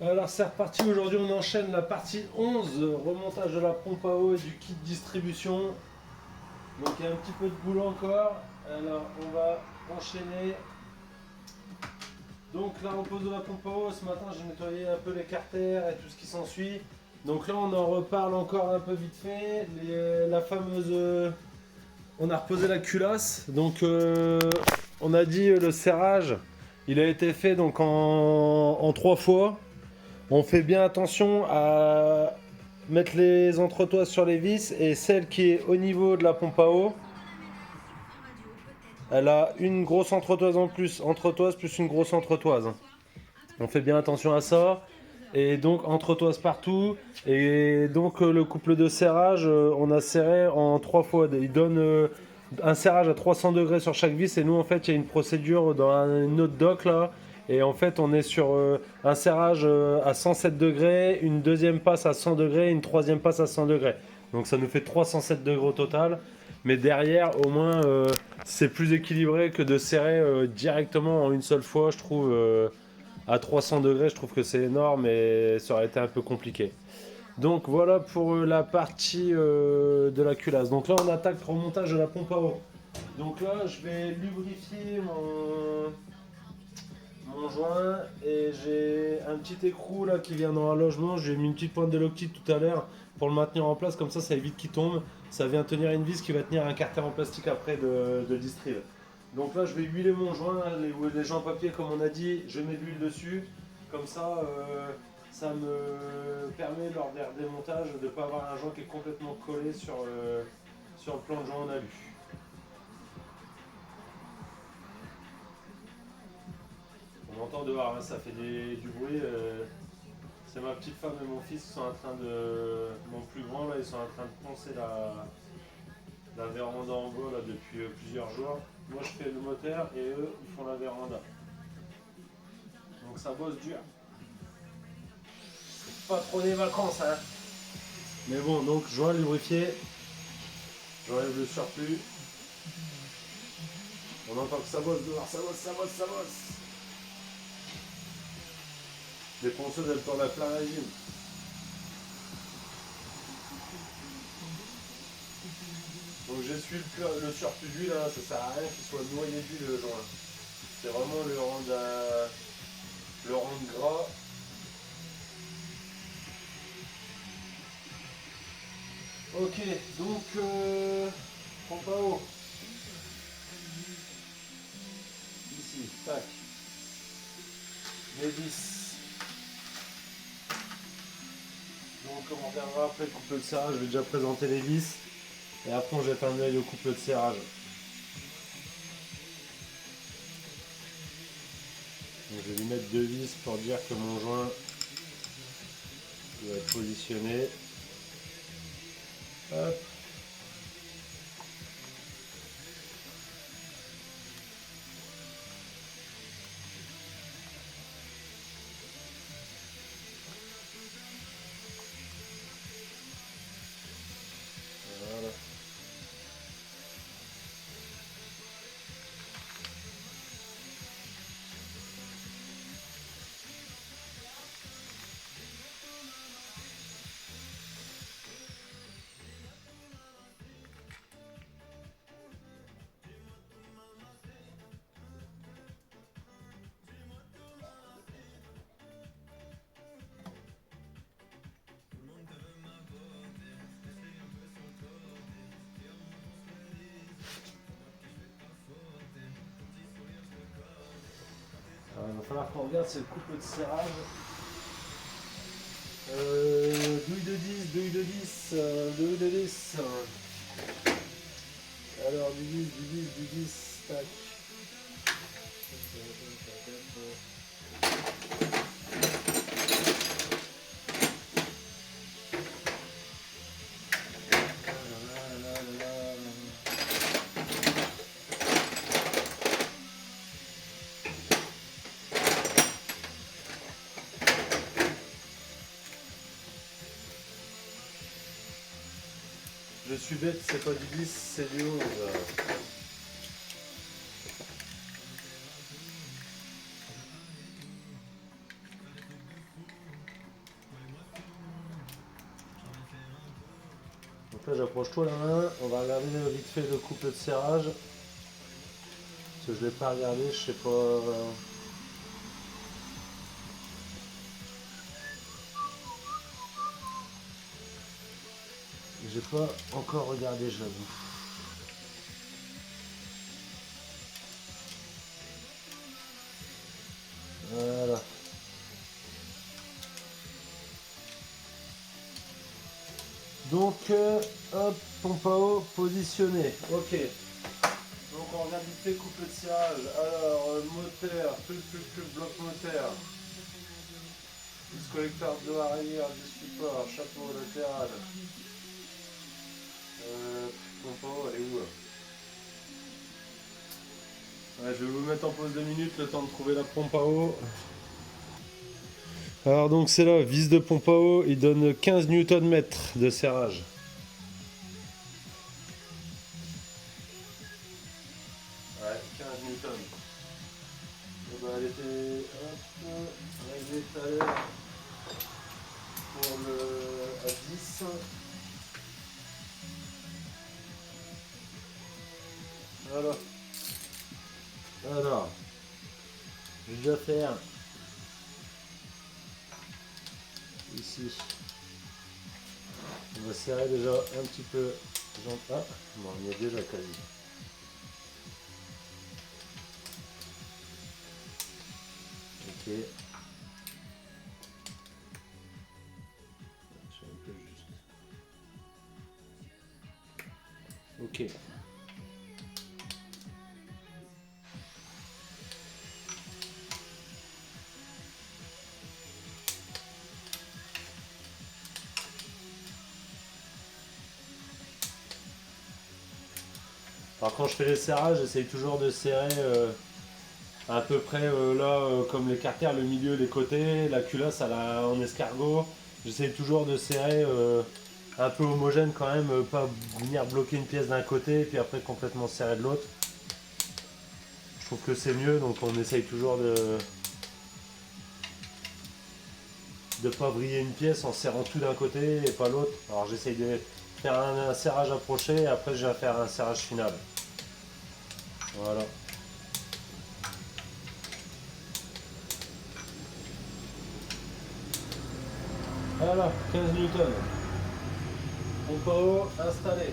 Alors c'est reparti, aujourd'hui on enchaîne la partie 11, remontage de la pompe à eau et du kit distribution. Donc il y a un petit peu de boulot encore, alors on va enchaîner. Donc la repose de la pompe à eau, ce matin j'ai nettoyé un peu les carters et tout ce qui s'ensuit. Donc là on en reparle encore un peu vite fait, la fameuse... on a reposé la culasse, donc on a dit le serrage, il a été fait donc en 3 fois. On fait bien attention à mettre les entretoises sur les vis et celle qui est au niveau de la pompe à eau, elle a une grosse entretoise en plus, entretoise plus une grosse entretoise. On fait bien attention à ça. Et donc entretoise partout. Et donc le couple de serrage, on a serré en 3 fois. Il donne un serrage à 300 degrés sur chaque vis. Et nous en fait il y a une procédure dans une autre doc là. Et en fait on est sur un serrage à 107 degrés, une deuxième passe à 100 degrés, une troisième passe à 100 degrés. Donc ça nous fait 307 degrés au total. Mais derrière au moins c'est plus équilibré que de serrer directement en une seule fois, je trouve. À 300 degrés, je trouve que c'est énorme et ça aurait été un peu compliqué. Donc voilà pour la partie de la culasse. Donc là, on attaque le remontage de la pompe à eau. Donc là, je vais lubrifier mon joint et j'ai un petit écrou là qui vient dans un logement. J'ai mis une petite pointe de loctite tout à l'heure pour le maintenir en place. Comme ça évite qu'il tombe. Ça vient tenir une vis qui va tenir un carter en plastique après de distrib. Donc là, je vais huiler mon joint, les joints papier comme on a dit, je mets de l'huile dessus. Comme ça, ça me permet lors des redémontages de ne pas avoir un joint qui est complètement collé sur le plan de joint en alu. On entend dehors, hein, ça fait du bruit. C'est ma petite femme et mon fils qui sont en train de... Mon plus grand, là, ils sont en train de poncer la véranda en bois là, depuis plusieurs jours. Moi, je fais le moteur et eux, ils font la véranda. Donc ça bosse dur. Pas trop des vacances, hein. Mais bon, donc joint lubrifié. J'enlève le surplus. On entend que ça bosse dehors, ça bosse, ça bosse, ça bosse. Les ponceuses, elles tournent à plein régime. Donc j'essuie le surplus d'huile, hein. Ça sert à rien qu'il soit noyé d'huile le joint. C'est vraiment le rendre gras. Ok, donc pompe à eau. Ici, tac. Les vis. Donc on reviendra après le couple de serrage, je vais déjà présenter les vis. Et après on jette un œil au couple de serrage. Donc, je vais lui mettre 2 vis pour dire que mon joint doit être positionné. Hop. Voilà. Alors, il va falloir qu'on regarde, c'est le couple de serrage. Douille de 10, douille de 10, douille de 10. Alors du 10, du 10, du 10, tac. Je suis bête, c'est pas du 10, c'est du 11. là j'approche toi la main, on va regarder vite fait le couple de serrage. Parce que je l'ai pas regardé, je sais pas. J'ai pas encore regardé, j'avoue. Voilà. Donc, hop, pompe à eau positionné. Ok. Donc on regarde vite fait couple de serrage. Alors, moteur, bloc moteur. Plus collecteur de arrière, du support, chapeau latéral. Pompe à eau, elle est où là? Ouais, je vais vous mettre en pause 2 minutes, le temps de trouver la pompe à eau. Alors donc c'est là, vis de pompe à eau, il donne 15 Nm de serrage. Ouais, 15 Newton. Et ben, elle était réglée tout à l'heure pour le à 10. Voilà. Alors, je vais faire ici. On va serrer déjà un petit peu. Ah, bon, on y est déjà quasi. Ok. Je suis un peu juste. Ok. Alors quand je fais les serrages, j'essaye toujours de serrer à peu près là, comme les carters, le milieu, les côtés, la culasse en escargot. J'essaye toujours de serrer un peu homogène quand même, pas venir bloquer une pièce d'un côté et puis après complètement serrer de l'autre. Je trouve que c'est mieux, donc on essaye toujours de pas vriller une pièce en serrant tout d'un côté et pas l'autre. Alors j'essaye de faire un serrage approché et après je vais faire un serrage final. Voilà. Voilà, 15 newtons. Pompe à eau installée.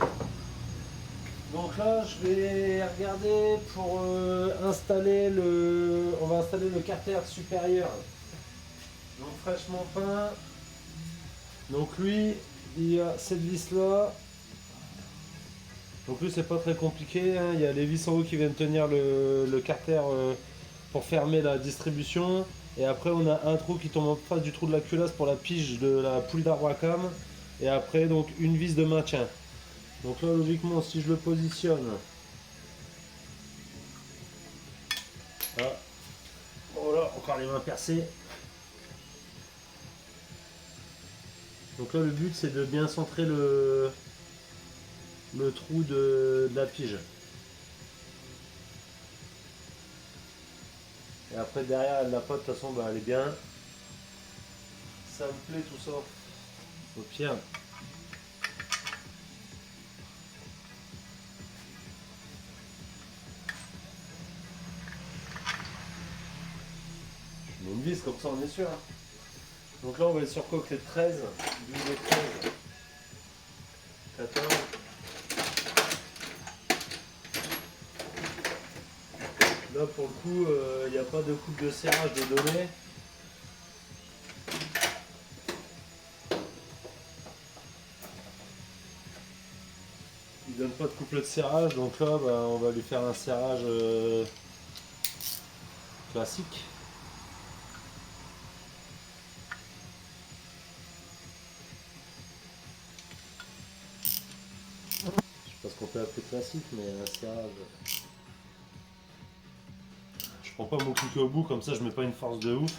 Donc là, je vais regarder pour installer le... On va installer le carter supérieur. Donc fraîchement peint. Donc lui, il y a cette vis là. Donc lui, c'est pas très compliqué, hein. Il y a les vis en haut qui viennent tenir le carter pour fermer la distribution. Et après, on a un trou qui tombe en face du trou de la culasse pour la pige de la poulie d'arbre à cam. Et après, donc une vis de maintien. Donc là, logiquement, si je le positionne... Ah. Voilà, encore les mains percées. Donc là, le but, c'est de bien centrer le trou de la pige. Et après, derrière, elle n'a pas, de toute façon, bah, elle est bien. Ça me plaît tout ça. Au pire. Je mets une vis, comme ça, on est sûr. Donc là, on va être sur coquelet 13, 12 et 13, 14. Là, pour le coup, il n'y a pas de coupe de serrage de données. Il donne pas de couple de serrage, donc là, bah, on va lui faire un serrage classique. Je sais pas ce qu'on peut appeler classique, mais un serrage. Je prends pas mon cliquet au bout, comme ça je mets pas une force de ouf.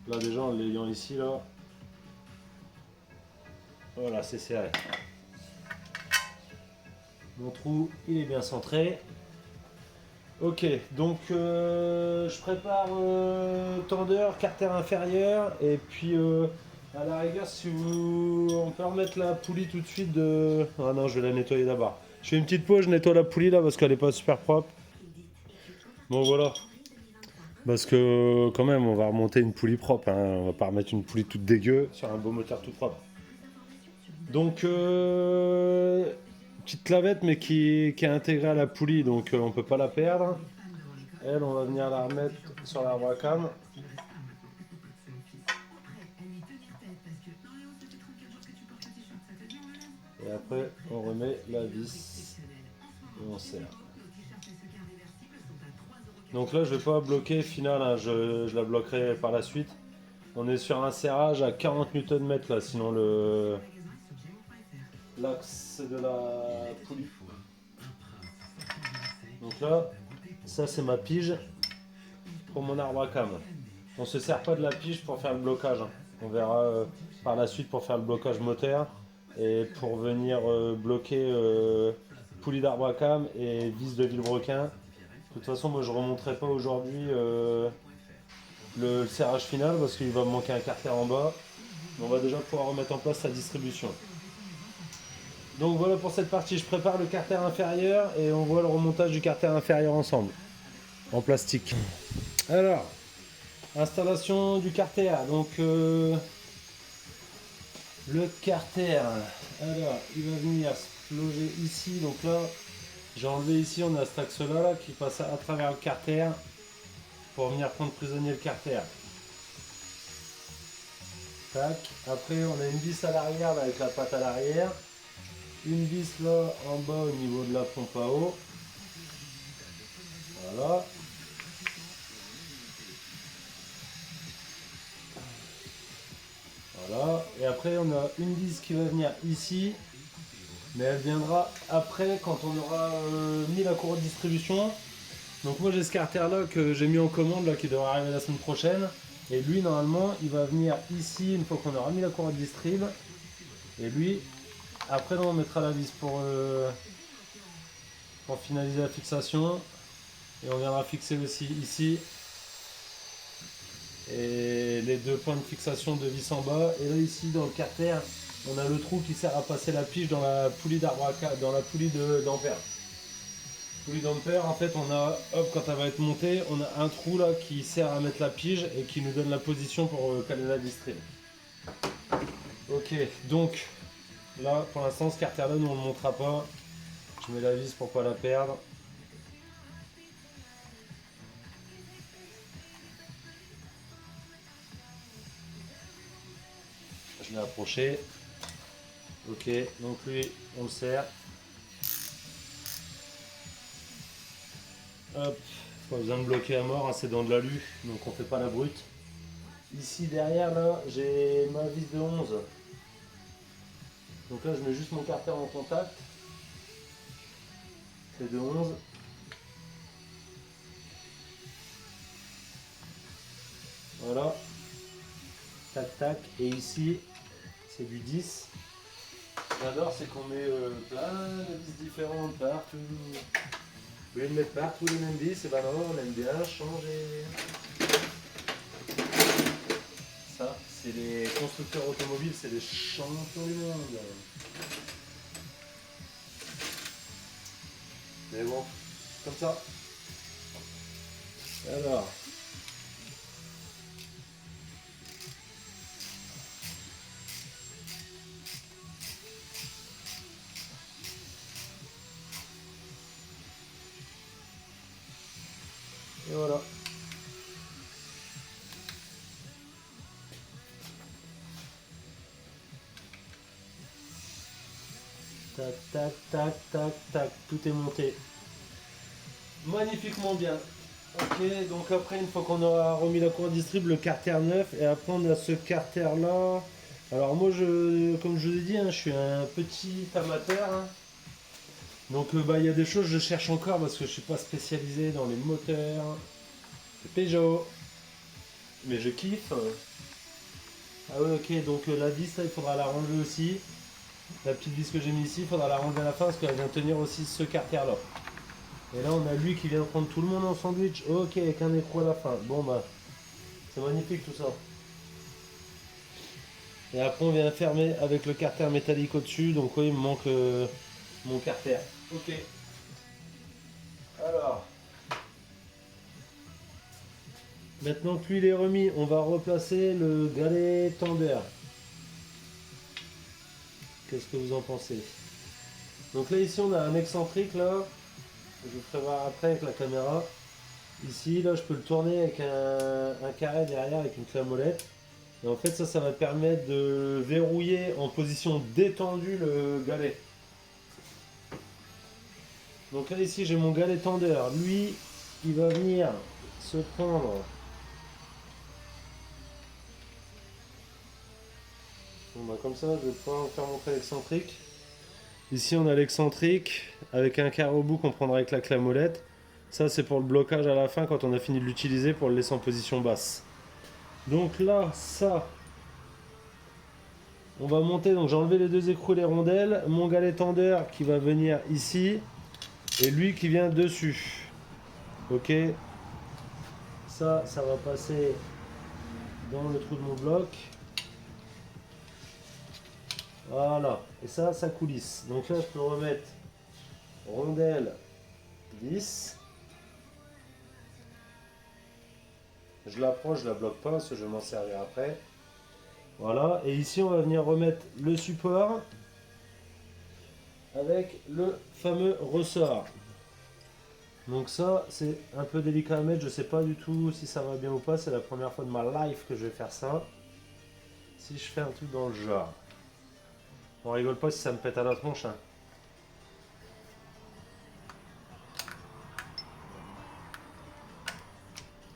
Là déjà en l'ayant ici là. Voilà, c'est serré. Mon trou il est bien centré. Ok, donc je prépare tendeur, carter inférieur et puis À la rigueur, si vous... on peut remettre la poulie tout de suite de... Ah non, je vais la nettoyer d'abord. Je fais une petite pause, je nettoie la poulie là parce qu'elle est pas super propre. Bon voilà. Parce que quand même, on va remonter une poulie propre. Hein. On va pas remettre une poulie toute dégueu sur un beau moteur tout propre. Donc, petite clavette mais qui est intégrée à la poulie, donc on peut pas la perdre. Elle, on va venir la remettre sur l'arbre à cam. Et après, on remet la vis et on serre. Donc là, je vais pas bloquer final, hein, je la bloquerai par la suite. On est sur un serrage à 40 Nm là, sinon l'axe de la poulie. Donc là, ça c'est ma pige pour mon arbre à cam. On se sert pas de la pige pour faire le blocage. Hein. On verra par la suite pour faire le blocage moteur et pour venir bloquer poulie d'arbre à cam et vis de vilebrequin. De toute façon, moi je remonterai pas aujourd'hui le serrage final parce qu'il va me manquer un carter en bas. Mais on va déjà pouvoir remettre en place sa distribution. Donc voilà pour cette partie, je prépare le carter inférieur et on voit le remontage du carter inférieur ensemble, en plastique. Alors, installation du carter. Donc le carter, alors il va venir se loger ici. Donc là, j'ai enlevé ici, on a cet axe là qui passe à travers le carter pour venir prendre prisonnier le carter. Tac. Après, on a une vis à l'arrière avec la patte à l'arrière. Une vis là en bas au niveau de la pompe à eau. Voilà. Voilà. Et après, on a une vis qui va venir ici. Mais elle viendra après quand on aura mis la courroie de distribution. Donc moi j'ai ce carter là que j'ai mis en commande là qui devrait arriver la semaine prochaine. Et lui normalement il va venir ici une fois qu'on aura mis la courroie de distrib. Et lui après on mettra la vis pour finaliser la fixation. Et on viendra fixer aussi ici. Et les deux points de fixation de vis en bas. Et là ici dans le carter, on a le trou qui sert à passer la pige dans la poulie d'arbre à cam, dans la poulie d'ampère. Poulie d'ampère, en fait, on a, hop, quand elle va être montée, on a un trou là qui sert à mettre la pige et qui nous donne la position pour caler la distrib. Ok, donc là pour l'instant ce carter là nous on ne le montrera pas. Je mets la vis pour pas la perdre. Je l'ai approché. Ok, donc lui on le serre. Hop, pas besoin de bloquer à mort, hein, c'est dans de l'alu, donc on fait pas la brute. Ici derrière là, j'ai ma vis de 11. Donc là je mets juste mon carter en contact. C'est de 11. Voilà. Tac tac. Et ici c'est du 10. Ce que j'adore c'est qu'on met plein de vis différentes partout. Au lieu de mettre partout les mêmes vis, et ben non, on aime bien changer. Ça, c'est les constructeurs automobiles, c'est les champions du monde. Mais bon, comme ça. Alors. Et voilà. Tac, tac, tac, tac, tac, tout est monté. Magnifiquement bien. Ok, donc après, une fois qu'on aura remis la courroie distrib, le carter neuf, et après on a ce carter là. Alors moi, comme je vous ai dit, hein, je suis un petit amateur. Hein. Donc bah, il y a des choses que je cherche encore parce que je suis pas spécialisé dans les moteurs. Peugeot. Mais je kiffe. Ah ouais, ok, donc la vis là, il faudra la ranger aussi. La petite vis que j'ai mis ici, il faudra la ranger à la fin parce qu'elle vient tenir aussi ce carter là. Et là, on a lui qui vient prendre tout le monde en sandwich. Ok, avec un écrou à la fin. Bon, bah, c'est magnifique tout ça. Et après on vient fermer avec le carter métallique au-dessus. Donc oui, il me manque mon carter. Ok. Alors, maintenant que l'huile est remis, on va replacer le galet tender. Qu'est-ce que vous en pensez? Donc là ici on a un excentrique là. Je vous ferai voir après avec la caméra. Ici là je peux le tourner avec un carré derrière avec une clé à molette. Et en fait ça va permettre de verrouiller en position détendue le galet. Donc là ici j'ai mon galet tender. Lui il va venir se prendre. Bon, bah, comme ça je vais pouvoir vous faire montrer l'excentrique. Ici on a l'excentrique avec un carré au bout qu'on prendra avec la clé à molette. Ça c'est pour le blocage à la fin quand on a fini de l'utiliser pour le laisser en position basse. Donc là ça on va monter, donc j'ai enlevé les deux écrous et les rondelles, mon galet tender qui va venir ici et lui qui vient dessus. Ok, ça va passer dans le trou de mon bloc. Voilà, et ça coulisse. Donc là je peux remettre rondelle 10. Je l'approche, je la bloque pas parce que je vais m'en servir après. Voilà, et ici on va venir remettre le support avec le fameux ressort. Donc ça c'est un peu délicat à mettre, je sais pas du tout si ça va bien ou pas, c'est la première fois de ma life que je vais faire ça. Si je fais un truc dans le genre. On rigole pas si ça me pète à la tronche. Hein.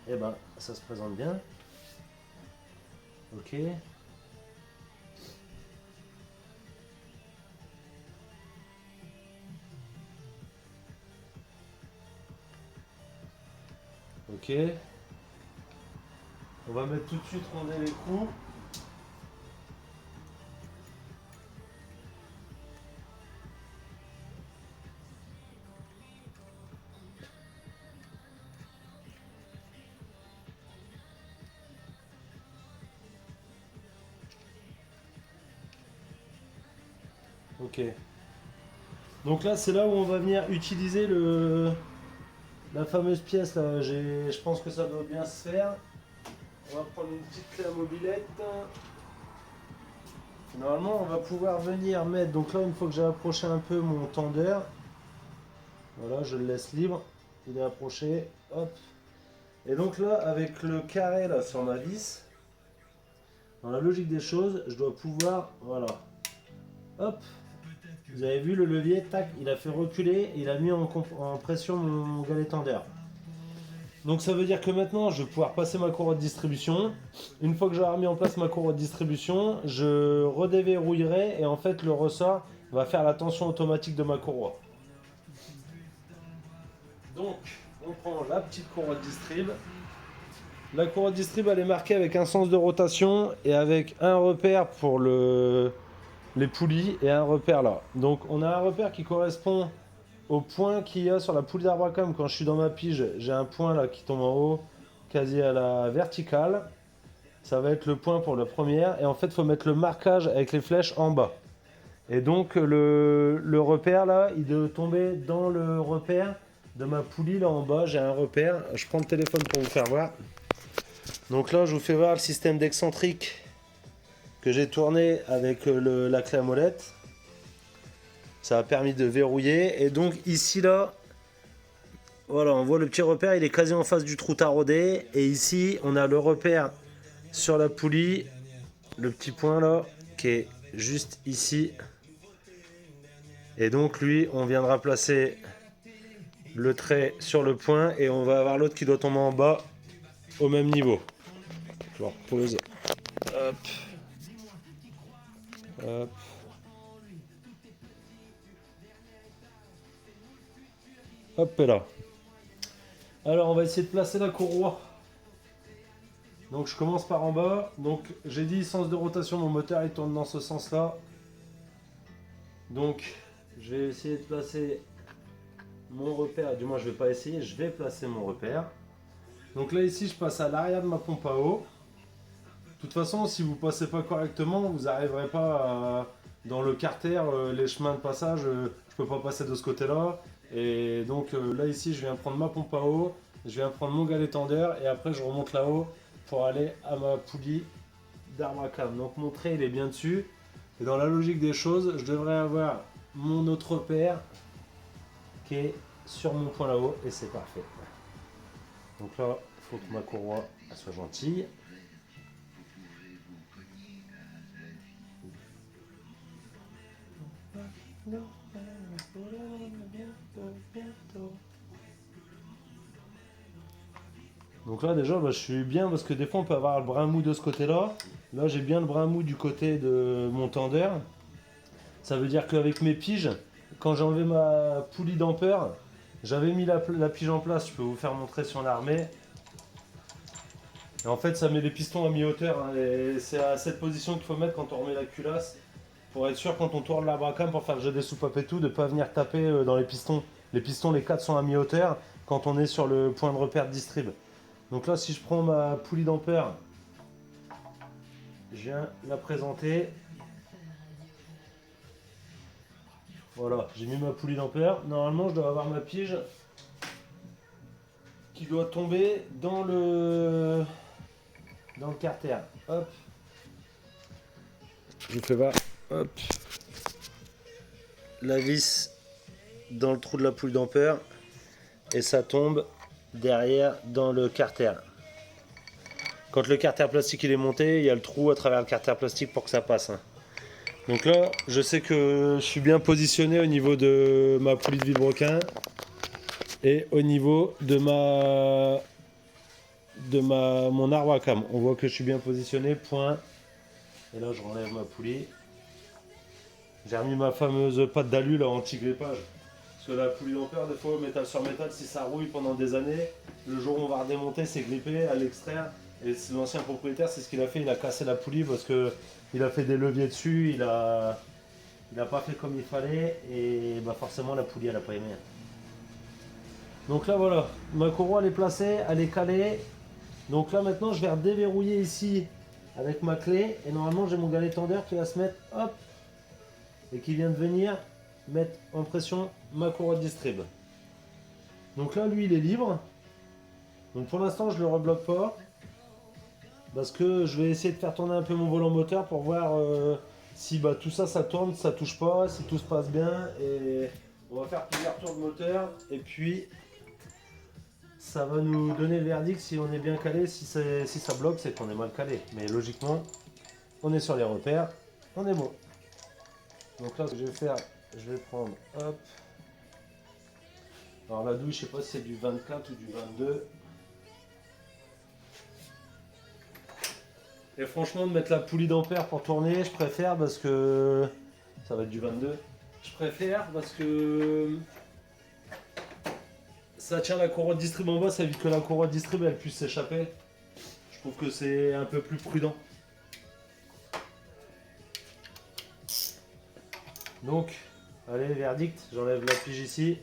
Et ben ça se présente bien. Ok. Ok. On va mettre tout de suite rondelle l'écrou. Ok. Donc là c'est là où on va venir utiliser la fameuse pièce là. Je pense que ça doit bien se faire. On va prendre une petite clé à mobilette. Normalement, on va pouvoir venir mettre. Donc là, une fois que j'ai approché un peu mon tendeur, voilà, je le laisse libre. Il est approché. Hop. Et donc là, avec le carré là sur ma vis, dans la logique des choses, je dois pouvoir. Voilà. Hop. Vous avez vu le levier, tac, il a fait reculer, il a mis en pression mon galet tendeur. Donc ça veut dire que maintenant je vais pouvoir passer ma courroie de distribution. Une fois que j'aurai mis en place ma courroie de distribution, je redéverrouillerai et en fait le ressort va faire la tension automatique de ma courroie. Donc on prend la petite courroie de distrib. La courroie de distrib elle est marquée avec un sens de rotation et avec un repère pour les poulies et un repère là. Donc on a un repère qui correspond au point qu'il y a sur la poulie d'Abracam. Quand je suis dans ma pige, j'ai un point là qui tombe en haut, quasi à la verticale. Ça va être le point pour la première. Et en fait, il faut mettre le marquage avec les flèches en bas. Et donc le repère là, il doit tomber dans le repère de ma poulie là en bas. J'ai un repère. Je prends le téléphone pour vous faire voir. Donc là, je vous fais voir le système d'excentrique que j'ai tourné avec la clé à molette. Ça a permis de verrouiller. Et donc ici là, voilà, on voit le petit repère, il est quasi en face du trou taraudé. Et ici, on a le repère sur la poulie, le petit point là, qui est juste ici. Et donc lui, on viendra placer le trait sur le point et on va avoir l'autre qui doit tomber en bas au même niveau. Je repose. Hop. Hop. Hop là. Alors on va essayer de placer la courroie. Donc je commence par en bas. Donc j'ai dit sens de rotation, mon moteur il tourne dans ce sens là. Donc je vais essayer de placer mon repère, du moins je vais pas essayer, je vais placer mon repère. Donc là ici je passe à l'arrière de ma pompe à eau. De toute façon, si vous passez pas correctement, vous n'arriverez pas dans le carter, les chemins de passage, je peux pas passer de ce côté-là. Et donc là ici, je viens prendre ma pompe à eau, je viens prendre mon galet tendeur et après je remonte là-haut pour aller à ma poulie d'arbre à cam. Donc mon trait il est bien dessus. Et dans la logique des choses, je devrais avoir mon autre paire qui est sur mon point là-haut et c'est parfait. Donc là, il faut que ma courroie elle soit gentille. Donc là déjà je suis bien parce que des fois on peut avoir le brin mou de ce côté là. Là j'ai bien le brin mou du côté de mon tendeur. Ça veut dire qu'avec mes piges, quand j'ai enlevé ma poulie d'ampère, j'avais mis la pige en place, je peux vous faire montrer si on la remet. Et en fait ça met les pistons à mi-hauteur hein, et c'est à cette position qu'il faut mettre quand on remet la culasse. Pour être sûr quand on tourne l'arbre à cam pour faire le jet des soupapes et tout, de ne pas venir taper dans les pistons. Les pistons, les 4 sont à mi-hauteur quand on est sur le point de repère de distrib. Donc là si je prends ma poulie d'ampère, je viens la présenter. Voilà, j'ai mis ma poulie d'ampère. Normalement je dois avoir ma pige qui doit tomber dans le carter. Hop. Je vous fais voir. Hop. La vis dans le trou de la poulie d'ampère et ça tombe derrière dans le carter. Quand le carter plastique il est monté, il y a le trou à travers le carter plastique pour que ça passe. Donc là, je sais que je suis bien positionné au niveau de ma poulie de vilebrequin et au niveau de mon arbre à cam. On voit que je suis bien positionné, point. Et là, je renlève ma poulie. J'ai remis ma fameuse pâte d'alu là anti-grippage. Parce que la poulie d'ampère, des fois, métal sur métal, si ça rouille pendant des années, le jour où on va redémonter, c'est grippé à l'extraire. Et l'ancien propriétaire, c'est ce qu'il a fait, il a cassé la poulie parce que il a fait des leviers dessus, il a pas fait comme il fallait et bah forcément la poulie elle a pas aimé. Donc là voilà, ma courroie elle est placée, elle est calée. Donc là maintenant je vais redéverrouiller ici avec ma clé et normalement j'ai mon galet tendeur qui va se mettre hop et qui vient de venir mettre en pression ma courroie de distrib. Donc là lui il est libre. Donc pour l'instant je le rebloque pas. Parce que je vais essayer de faire tourner un peu mon volant moteur pour voir si bah, tout ça ça tourne, ça touche pas, si tout se passe bien. Et on va faire plusieurs tours de moteur et puis ça va nous donner le verdict si on est bien calé, si ça bloque c'est qu'on est mal calé. Mais logiquement on est sur les repères, on est bon. Donc là ce que je vais faire, je vais prendre hop. Alors la douille je sais pas si c'est du 24 ou du 22. Et franchement, de mettre la poulie d'ampère pour tourner, je préfère parce que ça va être du 22. Je préfère parce que ça tient la courroie de distrib en bas, ça évite que la courroie de distrib elle puisse s'échapper. Je trouve que c'est un peu plus prudent. Donc, allez, verdict, j'enlève la pige ici.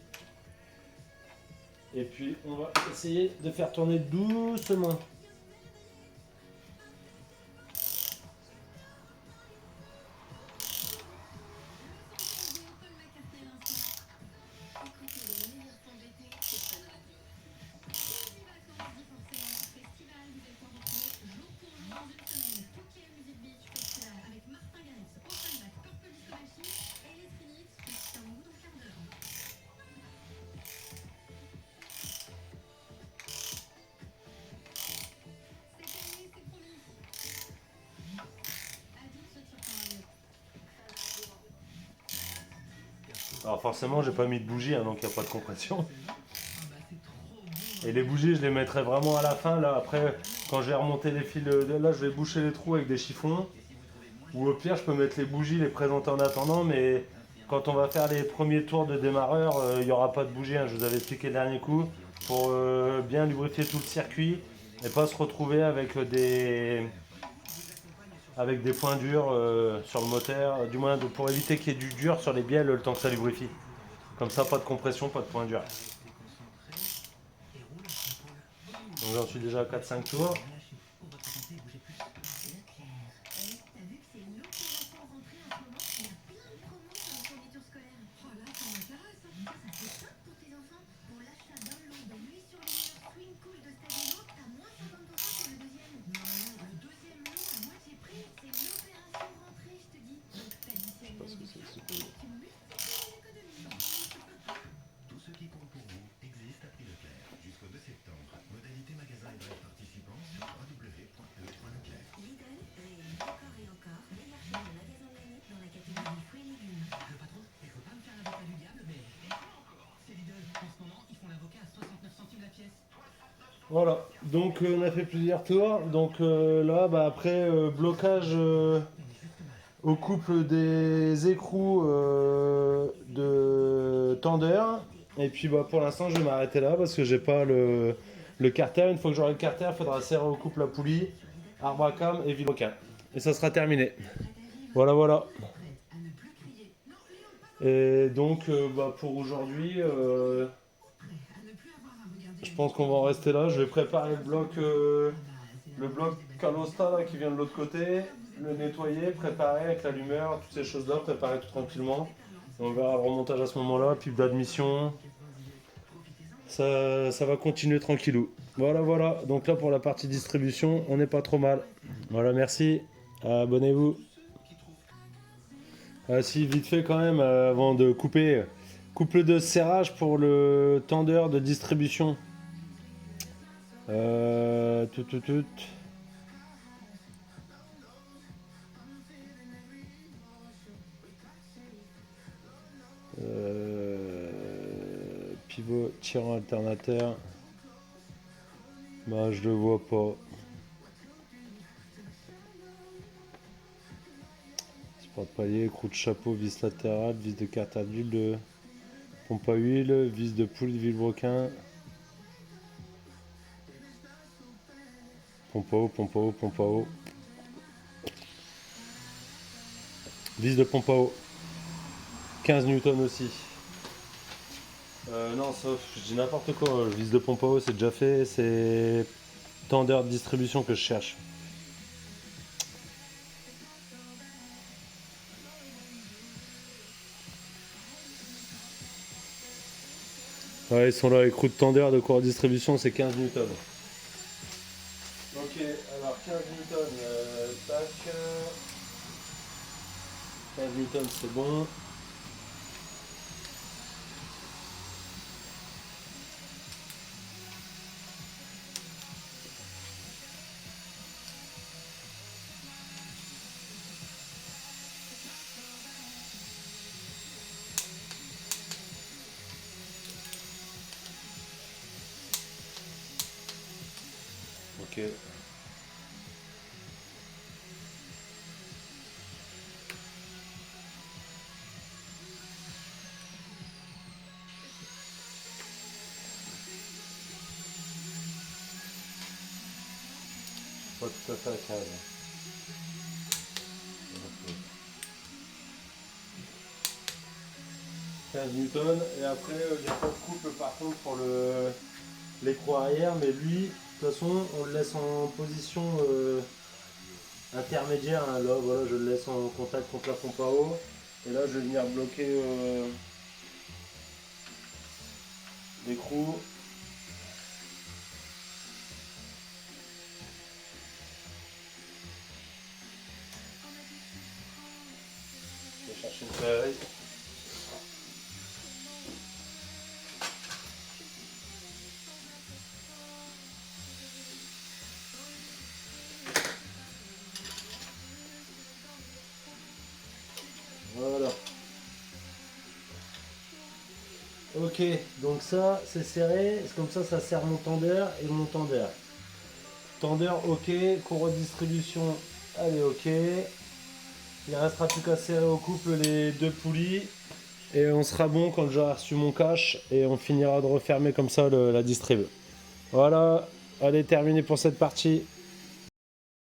Et puis, on va essayer de faire tourner doucement. Alors forcément j'ai pas mis de bougie hein, donc il n'y a pas de compression. Et les bougies je les mettrai vraiment à la fin là après quand j'ai remonté les fils là je vais boucher les trous avec des chiffons. Ou au pire je peux mettre les bougies, les présenter en attendant mais quand on va faire les premiers tours de démarreur il n'y aura pas de bougie, hein, je vous avais expliqué le dernier coup pour bien lubrifier tout le circuit et pas se retrouver avec des points durs sur le moteur, du moins pour éviter qu'il y ait du dur sur les bielles le temps que ça lubrifie. Comme ça, pas de compression, pas de point dur. Donc j'en suis déjà à 4-5 tours. Voilà, donc on a fait plusieurs tours. Donc là, bah, après, blocage au couple des écrous de tendeur. Et puis bah, pour l'instant, je vais m'arrêter là parce que j'ai pas le carter. Une fois que j'aurai le carter, il faudra serrer au couple la poulie, arbre à cam et vilebrequin. Et ça sera terminé. Voilà, voilà. Et donc, bah, pour aujourd'hui, je pense qu'on va en rester là. Je vais préparer le bloc Calosta là, qui vient de l'autre côté, le nettoyer, préparer avec l'allumeur, toutes ces choses-là, préparer tout tranquillement. Et on verra le remontage à ce moment-là, pipe d'admission. Ça va continuer tranquillou. Voilà, voilà. Donc là, pour la partie distribution, on n'est pas trop mal. Voilà, merci. Abonnez-vous. Ah si, vite fait quand même, avant de couper. Couple de serrage pour le tendeur de distribution. Tout, tout, tout. Pivot tirant alternateur. Bah, je le vois pas. Support de palier, écrou de chapeau, vis latérale, vis de carter d'huile, pompe à huile, vis de poulie de vilebrequin. Pompe à eau, pompe à eau, pompe à eau. Vis de pompe à eau. 15 newtons aussi. Non, sauf, je dis n'importe quoi. Vis de pompe à eau, c'est déjà fait. C'est tendeur de distribution que je cherche. Ouais, ils sont là, écrou de tendeur de courroie de distribution, c'est 15 newtons. Ok, alors 15 newtons, tac. 15 newtons, c'est bon. Ok. Pas tout à fait à 15. Ok. 15 newtons. Et après, il n'y a pas de couple par contre pour l'écrou arrière, mais lui, de toute façon, on le laisse en position intermédiaire. Hein. Là, voilà, je le laisse en contact contre la pompe à eau. Et là, je vais venir bloquer l'écrou. Je vais chercher une feuille. Voilà. Ok, donc ça c'est serré, c'est comme ça serre mon tendeur et mon tendeur. Tendeur ok, courroie de distribution, allez ok. Il restera plus qu'à serrer au couple les deux poulies. Et on sera bon quand j'aurai reçu mon cache et on finira de refermer comme ça la distrib. Voilà, allez terminé pour cette partie.